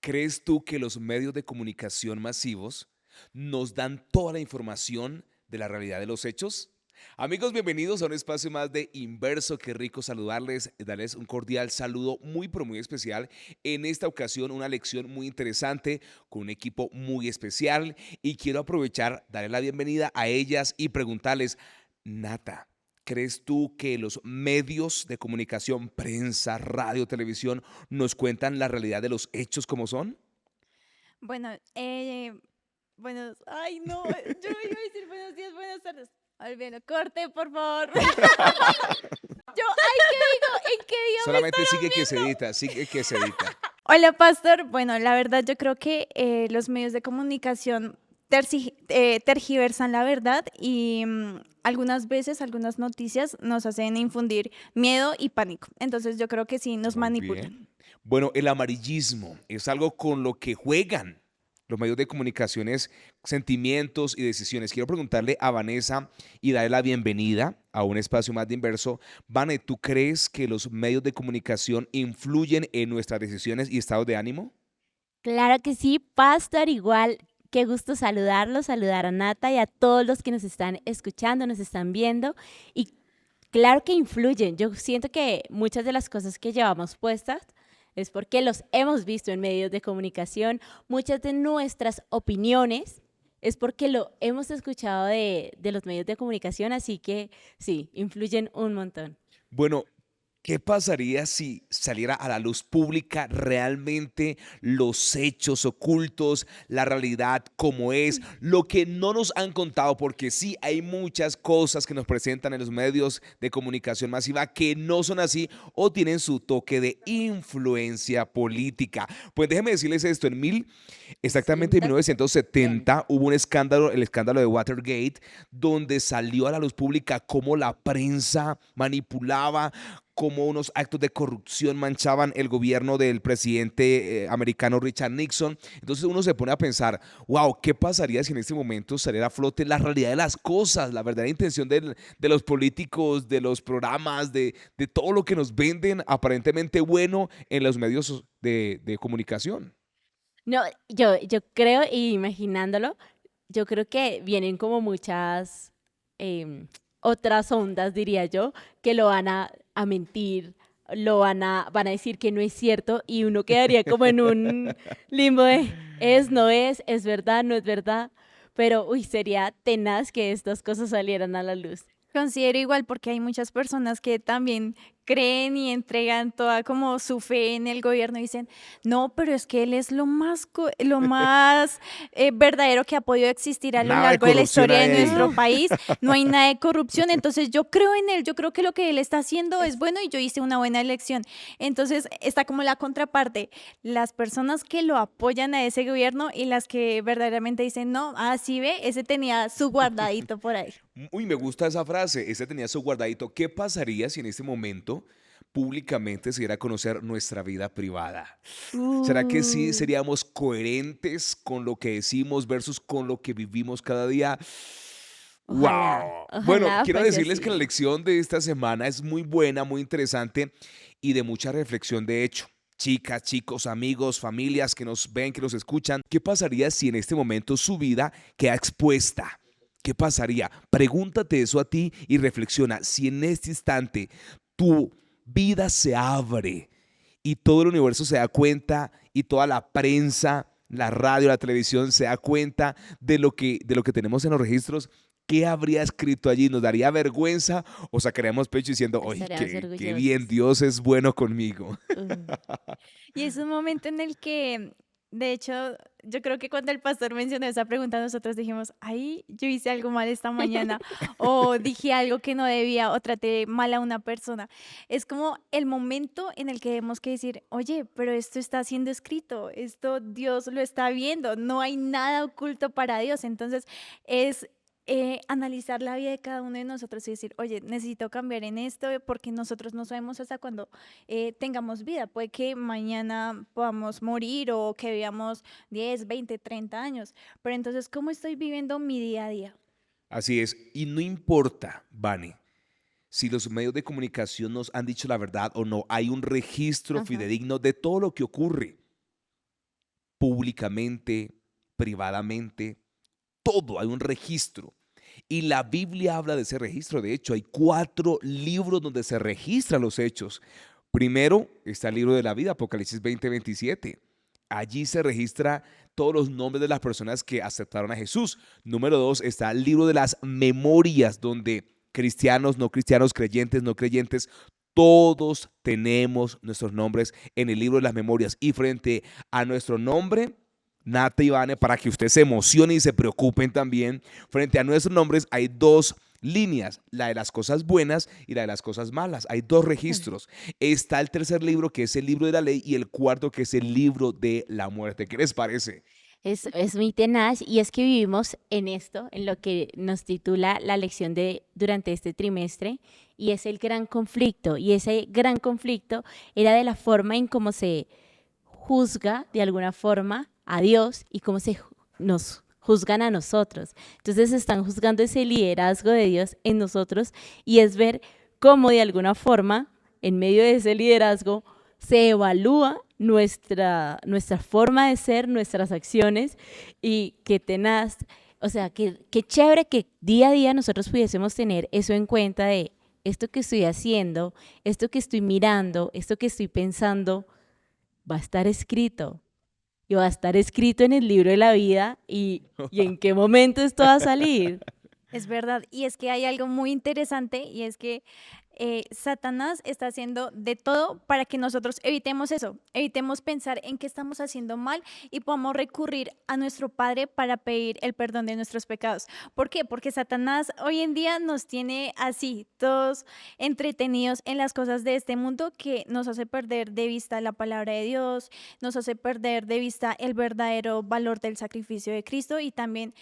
¿Crees tú que los medios de comunicación masivos nos dan toda la información de la realidad de los hechos? Amigos, bienvenidos a un espacio más de Inverso. Qué rico saludarles, darles un cordial saludo muy, pero muy especial. En esta ocasión, una lección muy interesante con un equipo muy especial y quiero aprovechar, darle la bienvenida a ellas y preguntarles, Nata, ¿crees tú que los medios de comunicación, prensa, radio, televisión, nos cuentan la realidad de los hechos como son? Bueno, ay no, yo iba a decir buenos días, buenas tardes. Olvídalo, corte, por favor. Yo, ay, ¿qué digo? ¿En qué día me Solamente estarán viendo? sigue que se edita. Hola, pastor. Bueno, la verdad yo creo que los medios de comunicación tergiversan la verdad y algunas veces algunas noticias nos hacen infundir miedo y pánico. Entonces yo creo que sí nos Muy manipulan. bien. Bueno, el amarillismo es algo con lo que juegan los medios de comunicaciones, sentimientos y decisiones. Quiero preguntarle a Vanessa y darle la bienvenida a un espacio más de Inverso. Vane, ¿tú crees que los medios de comunicación influyen en nuestras decisiones y estados de ánimo? Claro que sí, Pastor, igual, qué gusto saludarlos, saludar a Nata y a todos los que nos están escuchando, nos están viendo. Y claro que influyen. Yo siento que muchas de las cosas que llevamos puestas es porque los hemos visto en medios de comunicación. Muchas de nuestras opiniones es porque lo hemos escuchado de los medios de comunicación, así que sí, influyen un montón. Bueno, ¿qué pasaría si saliera a la luz pública realmente los hechos ocultos, la realidad como es, lo que no nos han contado? Porque sí, hay muchas cosas que nos presentan en los medios de comunicación masiva que no son así o tienen su toque de influencia política. Pues déjenme decirles esto, exactamente en 1970 1970. hubo un escándalo, el escándalo de Watergate, donde salió a la luz pública cómo la prensa manipulaba, cómo unos actos de corrupción manchaban el gobierno del presidente americano Richard Nixon. Entonces uno se pone a pensar, wow, ¿qué pasaría si en este momento saliera a flote la realidad de las cosas, la verdadera intención de los políticos, de los programas, de todo lo que nos venden aparentemente bueno en los medios de comunicación? No, yo creo, y imaginándolo, yo creo que vienen como muchas otras ondas, diría yo, que lo van a mentir, van a decir que no es cierto, y uno quedaría como en un limbo de es, no es verdad, no es verdad. Pero, uy, sería tenaz que estas cosas salieran a la luz. Considero igual porque hay muchas personas que también creen y entregan toda como su fe en el gobierno y dicen, no, pero es que él es lo más verdadero que ha podido existir a lo Nada de largo de la corrupción historia de hay ahí. nuestro país, no hay nada de corrupción, entonces yo creo en él, yo creo que lo que él está haciendo es bueno y yo hice una buena elección. Entonces está como la contraparte, las personas que lo apoyan a ese gobierno y las que verdaderamente dicen, no, así ve, ese tenía su guardadito por ahí. Uy, me gusta esa frase. Ese tenía su guardadito. ¿Qué pasaría si en este momento públicamente se diera a conocer nuestra vida privada? ¿Será que sí Uh, seríamos coherentes con lo que decimos versus con lo que vivimos cada día? ojalá, ¡Wow! Bueno, ojalá quiero fuese decirles que la así. lección de esta semana es muy buena, muy interesante y de mucha reflexión, de hecho. Chicas, chicos, amigos, familias que nos ven, que nos escuchan, ¿qué pasaría si en este momento su vida queda expuesta? ¿Qué pasaría? Pregúntate eso a ti y reflexiona. Si en este instante tu vida se abre y todo el universo se da cuenta y toda la prensa, la radio, la televisión se da cuenta de lo que tenemos en los registros, ¿qué habría escrito allí? ¿Nos daría vergüenza o sacaríamos pecho diciendo, oye, Estaríamos qué bien, orgullosos. Dios es bueno conmigo? Uh, Y es un momento en el que, de hecho, yo creo que cuando el pastor mencionó esa pregunta, nosotros dijimos, ay, yo hice algo mal esta mañana, o dije algo que no debía, o traté mal a una persona. Es como el momento en el que tenemos que decir, oye, pero esto está siendo escrito, esto Dios lo está viendo, no hay nada oculto para Dios. Entonces, es analizar la vida de cada uno de nosotros y decir, oye, necesito cambiar en esto porque nosotros no sabemos hasta cuándo tengamos vida. Puede que mañana podamos morir o que vivamos 10, 20, 30 años. Pero entonces, ¿cómo estoy viviendo mi día a día? Así es, y no importa, Vane, si los medios de comunicación nos han dicho la verdad o no, hay un registro ajá. fidedigno de todo lo que ocurre. públicamente, privadamente, todo, hay un registro. Y la Biblia habla de ese registro. De hecho, hay 4 libros donde se registran los hechos. Primero está el libro de la vida, Apocalipsis 20:27. Allí se registra todos los nombres de las personas que aceptaron a Jesús. Número 2 está el libro de las memorias, donde cristianos, no cristianos, creyentes, no creyentes, todos tenemos nuestros nombres en el libro de las memorias. Y frente a nuestro nombre, Nata y Vane, para que usted se emocione y se preocupen también, frente a nuestros nombres hay 2 líneas, la de las cosas buenas y la de las cosas malas. Hay 2 registros. Está el tercer libro, que es el libro de la ley, y el cuarto, que es el libro de la muerte. ¿Qué les parece? Es muy tenaz y es que vivimos en esto, en lo que nos titula la lección de durante este trimestre, y es el gran conflicto. Y ese gran conflicto era de la forma en cómo se juzga de alguna forma a Dios y cómo nos juzgan a nosotros. Entonces están juzgando ese liderazgo de Dios en nosotros y es ver cómo de alguna forma, en medio de ese liderazgo, se evalúa nuestra forma de ser, nuestras acciones y qué tenaz, o sea, qué chévere que día a día nosotros pudiésemos tener eso en cuenta de esto que estoy haciendo, esto que estoy mirando, esto que estoy pensando, va a estar escrito. Y va a estar escrito en el libro de la vida y en qué momento esto va a salir. Es verdad, y es que hay algo muy interesante y es que Satanás está haciendo de todo para que nosotros evitemos eso, evitemos pensar en que estamos haciendo mal y podamos recurrir a nuestro Padre para pedir el perdón de nuestros pecados. ¿Por qué? Porque Satanás hoy en día nos tiene así, todos entretenidos en las cosas de este mundo que nos hace perder de vista la palabra de Dios, nos hace perder de vista el verdadero valor del sacrificio de Cristo y también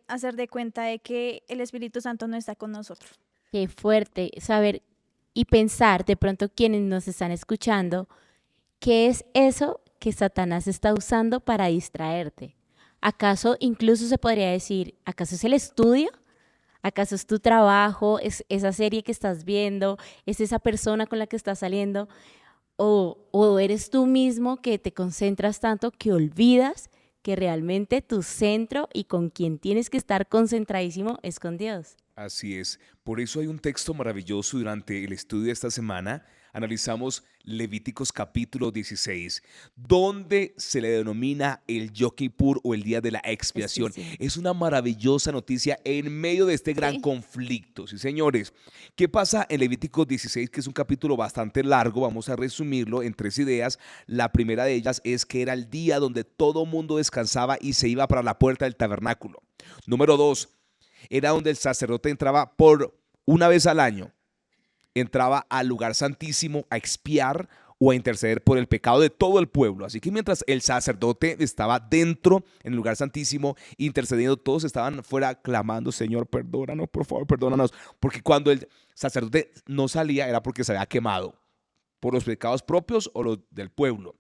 hacer de cuenta de que el Espíritu Santo no está con nosotros. Qué fuerte saber y pensar de pronto quienes nos están escuchando, ¿qué es eso que Satanás está usando para distraerte? ¿Acaso incluso se podría decir, acaso es el estudio? ¿Acaso es tu trabajo? ¿Es esa serie que estás viendo? ¿Es esa persona con la que estás saliendo? ¿O eres tú mismo que te concentras tanto que olvidas que realmente tu centro y con quien tienes que estar concentradísimo es con Dios? Así es. Por eso hay un texto maravilloso durante el estudio de esta semana. Analizamos Levíticos capítulo 16, donde se le denomina el Yom Kippur o el día de la expiación. Sí. Es una maravillosa noticia en medio de este gran Sí. conflicto. Sí, señores. ¿Qué pasa en Levíticos 16, que es un capítulo bastante largo? Vamos a resumirlo en 3 ideas. La primera de ellas es que era el día donde todo mundo descansaba y se iba para la puerta del tabernáculo. Número 2, era donde el sacerdote entraba por una vez al año, entraba al lugar santísimo a expiar o a interceder por el pecado de todo el pueblo. Así que mientras el sacerdote estaba dentro, en el lugar santísimo, intercediendo, todos estaban fuera clamando, Señor, perdónanos, por favor, perdónanos. Porque cuando el sacerdote no salía era porque se había quemado por los pecados propios o los del pueblo.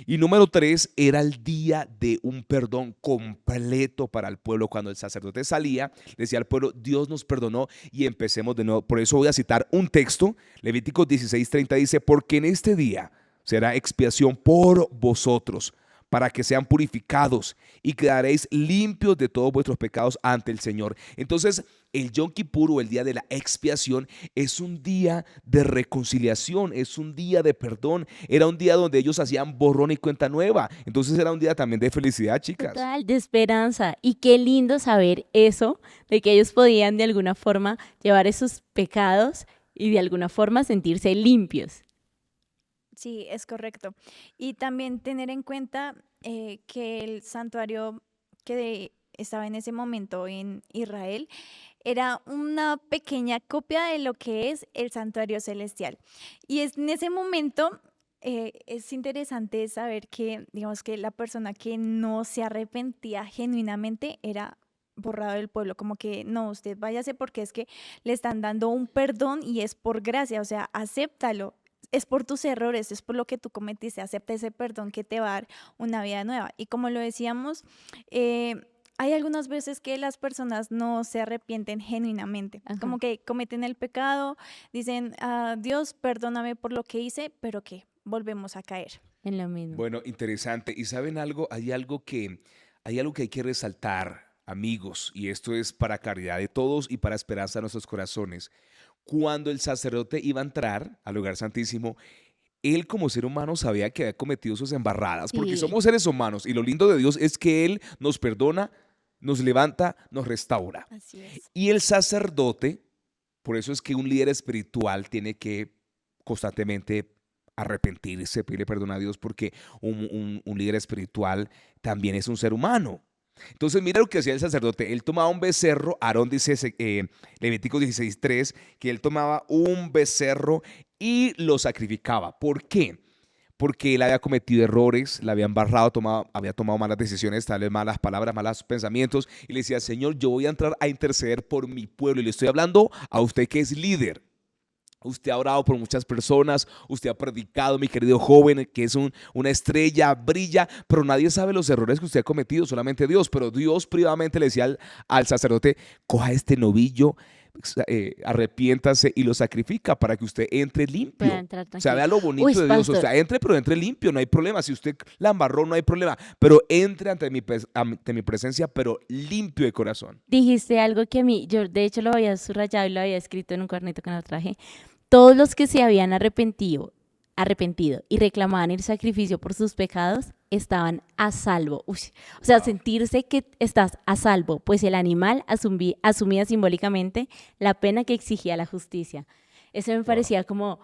Y número 3, era el día de un perdón completo para el pueblo. Cuando el sacerdote salía, decía al pueblo, Dios nos perdonó y empecemos de nuevo. Por eso voy a citar un texto, Levíticos 16:30 dice, porque en este día será expiación por vosotros, para que sean purificados y quedaréis limpios de todos vuestros pecados ante el Señor. Entonces, el Yom Kippur o el día de la expiación es un día de reconciliación, es un día de perdón. Era un día donde ellos hacían borrón y cuenta nueva. Entonces era un día también de felicidad, chicas. Total, de esperanza. Y qué lindo saber eso, de que ellos podían de alguna forma llevar esos pecados y de alguna forma sentirse limpios. Sí, es correcto. Y también tener en cuenta que el santuario estaba en ese momento en Israel era una pequeña copia de lo que es el santuario celestial. Y en ese momento es interesante saber que, digamos que la persona que no se arrepentía genuinamente era borrado del pueblo, como que no, usted váyase porque es que le están dando un perdón y es por gracia, o sea, acéptalo. Es por tus errores, es por lo que tú cometiste, acepta ese perdón que te va a dar una vida nueva. Y como lo decíamos, eh, hay algunas veces que las personas no se arrepienten genuinamente, Ajá. como que cometen el pecado, dicen, Dios, perdóname por lo que hice, pero ¿qué? volvemos a caer. En lo mismo. Bueno, interesante. ¿Y saben algo? Hay algo que hay que resaltar, amigos, y esto es para caridad de todos y para esperanza de nuestros corazones. Cuando el sacerdote iba a entrar al lugar santísimo, él como ser humano sabía que había cometido sus embarradas, porque Sí, somos seres humanos y lo lindo de Dios es que Él nos perdona, nos levanta, nos restaura. Así es. Y el sacerdote, por eso es que un líder espiritual tiene que constantemente arrepentirse, pedirle perdón a Dios, porque un líder espiritual también es un ser humano. Entonces, mira lo que hacía el sacerdote. Él tomaba un becerro, Aarón dice, Levíticos 16:3, que él tomaba un becerro y lo sacrificaba. ¿Por qué? Porque él había cometido errores, la había embarrado, había tomado malas decisiones, tal vez malas palabras, malos pensamientos, y le decía, Señor, yo voy a entrar a interceder por mi pueblo. Y le estoy hablando a usted que es líder. Usted ha orado por muchas personas, usted ha predicado, mi querido joven, que es una estrella, brilla, pero nadie sabe los errores que usted ha cometido, solamente Dios. Pero Dios privadamente le decía al sacerdote, coja este novillo, arrepiéntase y lo sacrifica para que usted entre pueda limpio. entrar O sea, tranquilo. vea lo Uy, bonito de Dios. O pastor, sea, entre, pero entre limpio, no hay problema. Si usted la embarró, no hay problema. Pero entre ante mi presencia, pero limpio de corazón. dijiste algo que a mí, yo de hecho lo había subrayado y lo había escrito en un cuadernito que no traje. Todos los que se habían arrepentido y reclamaban el sacrificio por sus pecados estaban a salvo. Uy, o sea, Wow. sentirse que estás a salvo, pues el animal asumía simbólicamente la pena que exigía la justicia. Eso me Wow. parecía como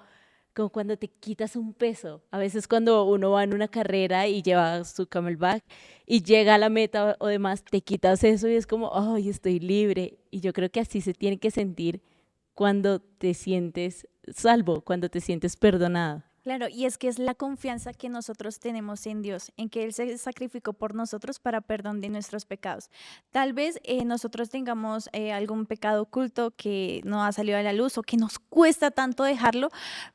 cuando te quitas un peso. A veces cuando uno va en una carrera y lleva su camelback y llega a la meta o demás, te quitas eso y es como, ay, estoy libre. Y yo creo que así se tiene que sentir cuando te sientes salvo, cuando te sientes perdonado. Claro, y es que es la confianza que nosotros tenemos en Dios, en que Él se sacrificó por nosotros para perdón de nuestros pecados. Tal vez nosotros tengamos algún pecado oculto que no ha salido a la luz o que nos cuesta tanto dejarlo,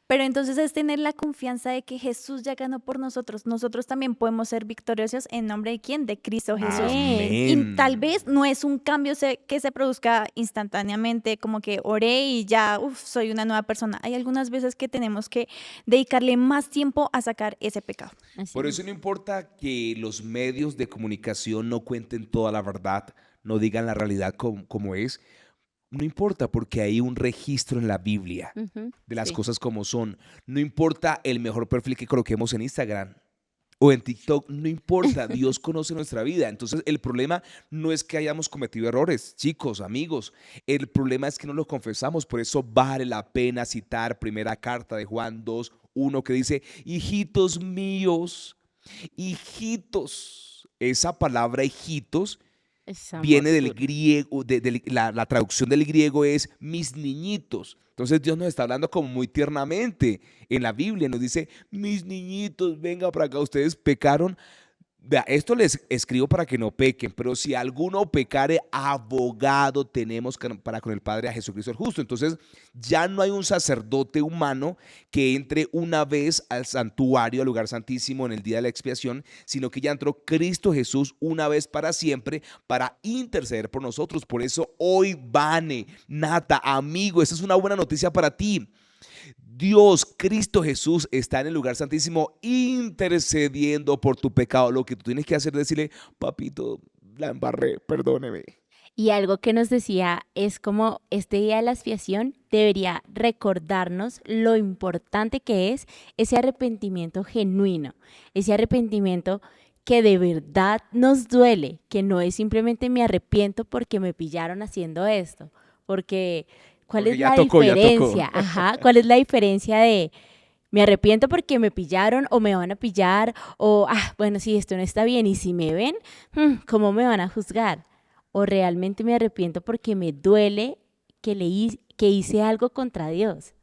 pero entonces es tener la confianza de que Jesús ya ganó por nosotros. Nosotros también podemos ser victoriosos en nombre de quién, de Cristo Jesús. Amén. Y tal Amén. vez no es un cambio que se produzca instantáneamente, como que oré y ya, soy una nueva persona. Hay algunas veces que tenemos que dedicarle más tiempo a sacar ese pecado. Así Por eso es. no importa que los medios de comunicación no cuenten toda la verdad, no digan la realidad como es. No importa porque hay un registro en la Biblia Ujú, de las sí. cosas como son. No importa el mejor perfil que coloquemos en Instagram o en TikTok, no importa, Dios conoce nuestra vida. Entonces el problema no es que hayamos cometido errores, chicos, amigos. El problema es que no los confesamos. Por eso vale la pena citar primera carta de Juan 2:1 que dice, hijitos míos, hijitos. Esa palabra hijitos Es amor viene del puro. griego, la traducción del griego es mis niñitos. Entonces Dios nos está hablando como muy tiernamente en la Biblia, nos dice, mis niñitos, venga para acá, ustedes pecaron. Vea, esto les escribo para que no pequen, pero si alguno pecare, abogado tenemos para con el Padre a Jesucristo el justo. Entonces ya no hay un sacerdote humano que entre una vez al santuario, al lugar santísimo en el día de la expiación, sino que ya entró Cristo Jesús una vez para siempre para interceder por nosotros. Por eso hoy, Vane, Nata, amigo, esa es una buena noticia para ti. Dios, Cristo Jesús, está en el lugar santísimo intercediendo por tu pecado. Lo que tú tienes que hacer es decirle, papito, la embarré, perdóneme. Y algo que nos decía es como este día de la expiación debería recordarnos lo importante que es ese arrepentimiento genuino, ese arrepentimiento que de verdad nos duele, que no es simplemente me arrepiento porque me pillaron haciendo esto, porque ¿cuál Porque es ya la tocó, ya tocó. diferencia? Ajá, ¿cuál es la diferencia de me arrepiento porque me pillaron o me van a pillar o, bueno, si esto no está bien y si me ven, ¿cómo me van a juzgar? O realmente me arrepiento porque me duele que hice algo contra Dios.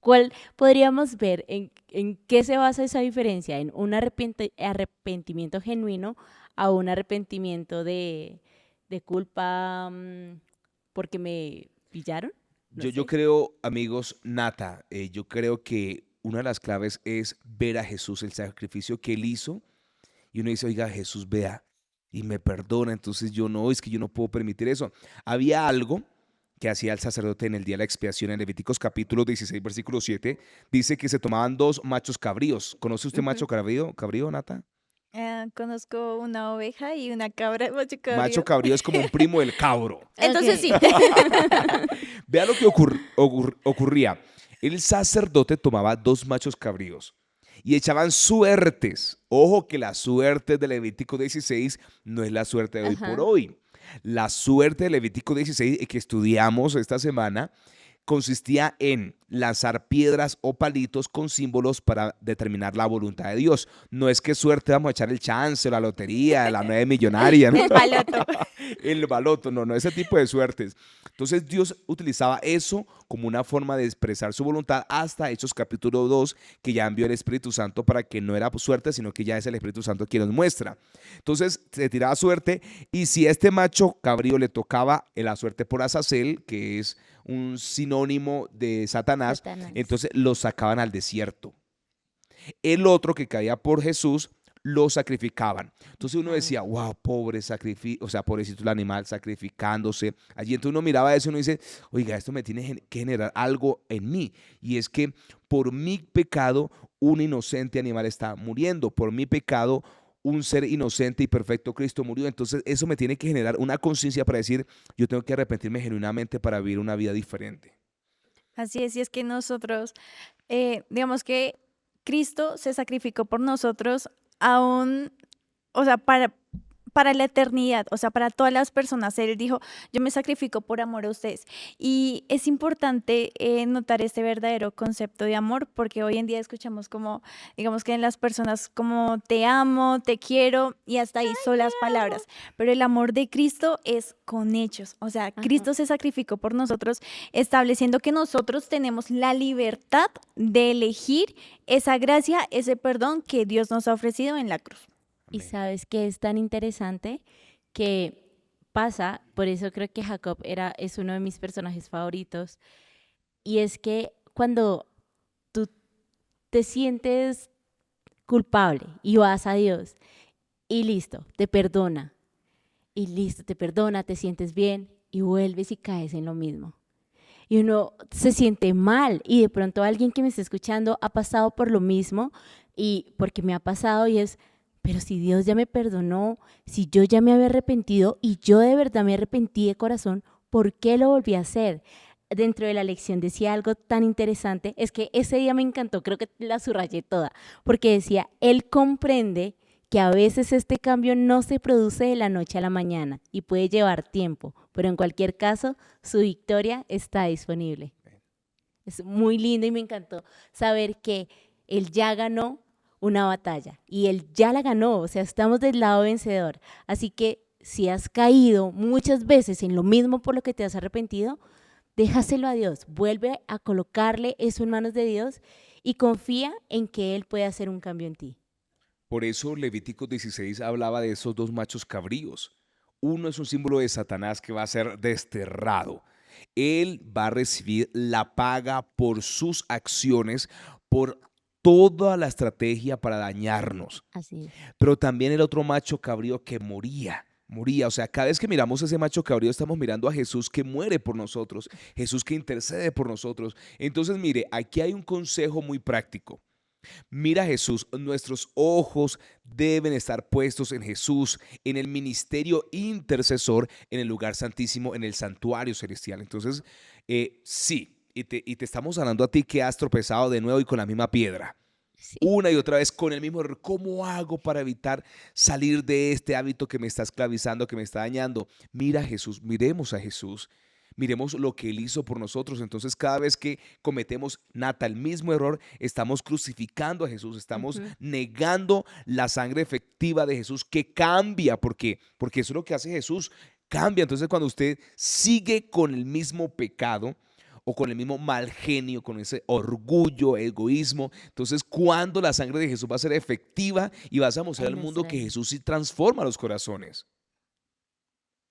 ¿Cuál podríamos ver en qué se basa esa diferencia? ¿En un arrepentimiento genuino a un arrepentimiento de culpa porque me pillaron? No Yo sé. creo, amigos, Nata, yo creo que una de las claves es ver a Jesús, el sacrificio que él hizo. Y uno dice, oiga, Jesús vea y me perdona. Entonces yo no, es que yo no puedo permitir eso. Había algo que hacía el sacerdote en el día de la expiación en Levíticos capítulo 16, versículo 7, dice que se tomaban dos machos cabríos. ¿Conoce usted Ujú. macho cabrío, Nata? Conozco una oveja y una cabra, macho Macho cabrío. cabrío es como un primo del cabro. Entonces Ok. sí. Vea lo que ocurría. El sacerdote tomaba dos machos cabríos y echaban suertes. Ojo que la suerte de Levítico 16 no es la suerte de hoy por Ajá. hoy. La suerte de Levítico 16 que estudiamos esta semana consistía en lanzar piedras o palitos con símbolos para determinar la voluntad de Dios. No es que suerte vamos a echar el chance, la lotería, la 9 millonaria, ¿no? El baloto. El baloto, no, ese tipo de suertes. Entonces Dios utilizaba eso como una forma de expresar su voluntad hasta Hechos capítulo 2, que ya envió el Espíritu Santo para que no era suerte, sino que ya es el Espíritu Santo quien nos muestra. Entonces se tiraba suerte y si a este macho cabrío le tocaba la suerte por Azazel, que es un sinónimo de Satanás, Satanás. entonces lo sacaban al desierto. El otro que caía por Jesús lo sacrificaban. Entonces uno Ajá. decía, wow, pobre sacrificio, o sea, pobrecito el animal sacrificándose. Allí entonces uno miraba eso y uno dice, oiga, esto me tiene que generar algo en mí. Y es que por mi pecado un inocente animal está muriendo. Por mi pecado un ser inocente y perfecto Cristo murió. Entonces eso me tiene que generar una conciencia para decir, yo tengo que arrepentirme genuinamente para vivir una vida diferente. Así es, y es que nosotros, digamos que Cristo se sacrificó por nosotros aún, o sea, para la eternidad, o sea, para todas las personas. Él dijo, yo me sacrifico por amor a ustedes. Y es importante notar este verdadero concepto de amor, porque hoy en día escuchamos como, digamos que en las personas como te amo, te quiero, y hasta ahí son las palabras. Pero el amor de Cristo es con hechos. O sea, Ajá. Cristo se sacrificó por nosotros, estableciendo que nosotros tenemos la libertad de elegir esa gracia, ese perdón que Dios nos ha ofrecido en la cruz. Y Amén. sabes que es tan interesante que pasa, por eso creo que Jacob es uno de mis personajes favoritos, y es que cuando tú te sientes culpable y vas a Dios y listo, te perdona, y listo, te perdona, te sientes bien y vuelves y caes en lo mismo. Y uno se siente mal y de pronto alguien que me está escuchando ha pasado por lo mismo y porque me ha pasado y es, pero si Dios ya me perdonó, si yo ya me había arrepentido y yo de verdad me arrepentí de corazón, ¿por qué lo volví a hacer? Dentro de la lección decía algo tan interesante, es que ese día me encantó, creo que la subrayé toda, porque decía, Él comprende que a veces este cambio no se produce de la noche a la mañana y puede llevar tiempo, pero en cualquier caso, su victoria está disponible. Es muy lindo y me encantó saber que Él ya ganó una batalla y Él ya la ganó, o sea, estamos del lado vencedor. Así que si has caído muchas veces en lo mismo por lo que te has arrepentido, déjaselo a Dios, vuelve a colocarle eso en manos de Dios y confía en que Él puede hacer un cambio en ti. Por eso Levítico 16 hablaba de esos dos machos cabríos. Uno es un símbolo de Satanás que va a ser desterrado. Él va a recibir la paga por sus acciones, por toda la estrategia para dañarnos. Así es. Pero también el otro macho cabrío que moría. O sea, cada vez que miramos ese macho cabrío estamos mirando a Jesús que muere por nosotros, Jesús que intercede por nosotros. Entonces, mire, aquí hay un consejo muy práctico. Mira a Jesús, nuestros ojos deben estar puestos en Jesús, en el ministerio intercesor, en el lugar santísimo, en el santuario celestial. Entonces, sí, y te estamos hablando a ti que has tropezado de nuevo y con la misma piedra. Sí. Una y otra vez con el mismo error. ¿Cómo hago para evitar salir de este hábito que me está esclavizando, que me está dañando? Mira a Jesús, miremos a Jesús. Miremos lo que Él hizo por nosotros. Entonces, cada vez que cometemos, Nata, el mismo error, estamos crucificando a Jesús, estamos Ujú. negando la sangre efectiva de Jesús que cambia. ¿Por qué? Porque eso es lo que hace Jesús, cambia. Entonces, cuando usted sigue con el mismo pecado o con el mismo mal genio, con ese orgullo, egoísmo, entonces, ¿cuándo la sangre de Jesús va a ser efectiva y vas a mostrar En al mundo nuestra que vida. Jesús sí transforma los corazones?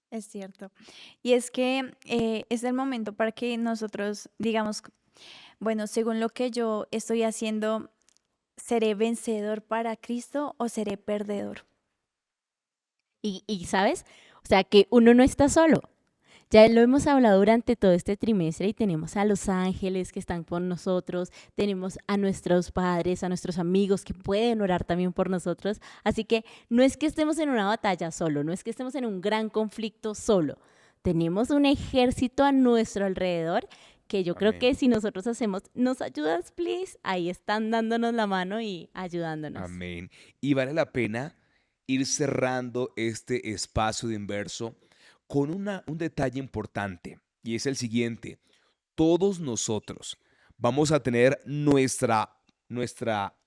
Es cierto. Y es que es el momento para que nosotros digamos, bueno, según lo que yo estoy haciendo, ¿seré vencedor para Cristo o seré perdedor? Y ¿sabes? O sea, que uno no está solo. Ya lo hemos hablado durante todo este trimestre y tenemos a los ángeles que están con nosotros, tenemos a nuestros padres, a nuestros amigos que pueden orar también por nosotros. Así que no es que estemos en una batalla solo, no es que estemos en un gran conflicto solo. Tenemos un ejército a nuestro alrededor que yo creo Amén. que si nosotros hacemos, ¿nos ayudas, please? Ahí están dándonos la mano y ayudándonos. Amén. Y vale la pena ir cerrando este espacio de inverso con un detalle importante, y es el siguiente. Todos nosotros vamos a tener nuestra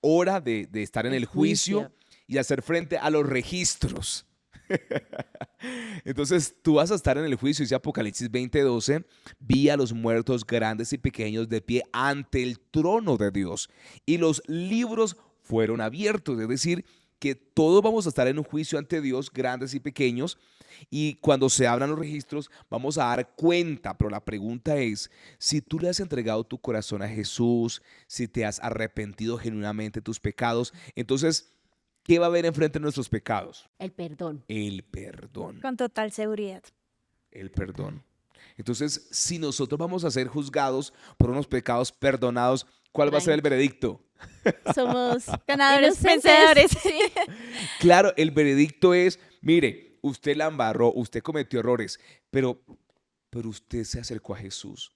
hora de estar en El el juicio juicio. y hacer frente a los registros. Entonces tú vas a estar en el juicio, dice Apocalipsis 20:12, vi a los muertos grandes y pequeños de pie ante el trono de Dios y los libros fueron abiertos, es decir, que todos vamos a estar en un juicio ante Dios, grandes y pequeños, y cuando se abran los registros vamos a dar cuenta, pero la pregunta es, si tú le has entregado tu corazón a Jesús, si te has arrepentido genuinamente de tus pecados, entonces, ¿qué va a haber enfrente de nuestros pecados? El perdón. El perdón, Con total seguridad. el perdón. Entonces, si nosotros vamos a ser juzgados por unos pecados perdonados, ¿cuál va a ser el veredicto? Somos Ganadores, inocentes. vencedores. Sí. Claro, el veredicto es, mire, usted la embarró, usted cometió errores, pero usted se acercó a Jesús.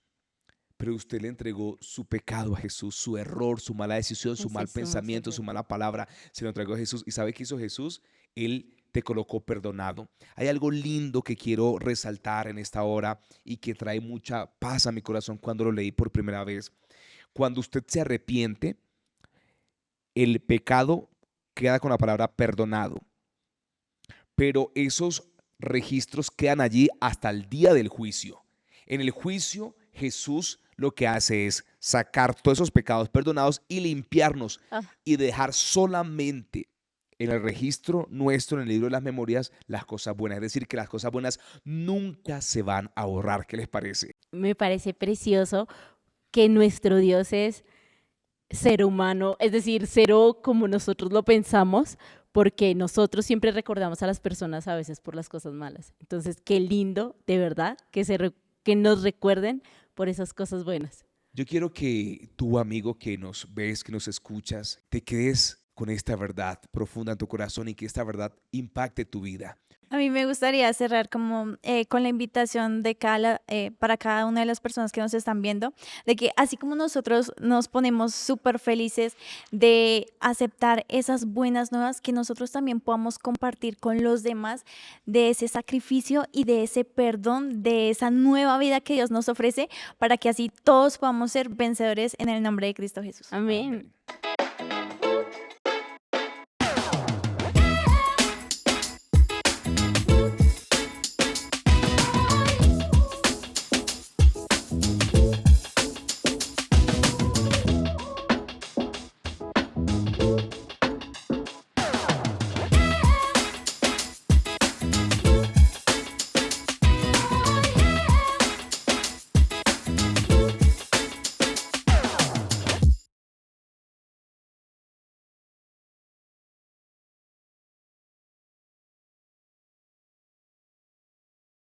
Pero usted le entregó su pecado a Jesús, su error, su mala decisión, su Es mal eso, pensamiento, es su eso. mala palabra, se lo entregó a Jesús. ¿Y sabe qué hizo Jesús? Él te colocó perdonado. Hay algo lindo que quiero resaltar en esta hora y que trae mucha paz a mi corazón cuando lo leí por primera vez. Cuando usted se arrepiente, el pecado queda con la palabra perdonado, pero esos registros quedan allí hasta el día del juicio. En el juicio, Jesús lo que hace es sacar todos esos pecados perdonados y limpiarnos Ah, y dejar solamente en el registro nuestro, en el libro de las memorias, las cosas buenas. Es decir, que las cosas buenas nunca se van a borrar. ¿Qué les parece? me parece precioso que nuestro Dios es ser humano, es decir, cero como nosotros lo pensamos, porque nosotros siempre recordamos a las personas a veces por las cosas malas. Entonces, qué lindo, de verdad, que nos recuerden por esas cosas buenas. Yo quiero que tú, amigo, que nos ves, que nos escuchas, te quedes con esta verdad profunda en tu corazón y que esta verdad impacte tu vida. A mí me gustaría cerrar como con la invitación de para cada una de las personas que nos están viendo, de que así como nosotros nos ponemos súper felices de aceptar esas buenas nuevas, que nosotros también podamos compartir con los demás de ese sacrificio y de ese perdón, de esa nueva vida que Dios nos ofrece, para que así todos podamos ser vencedores en el nombre de Cristo Jesús. Amén. Amén.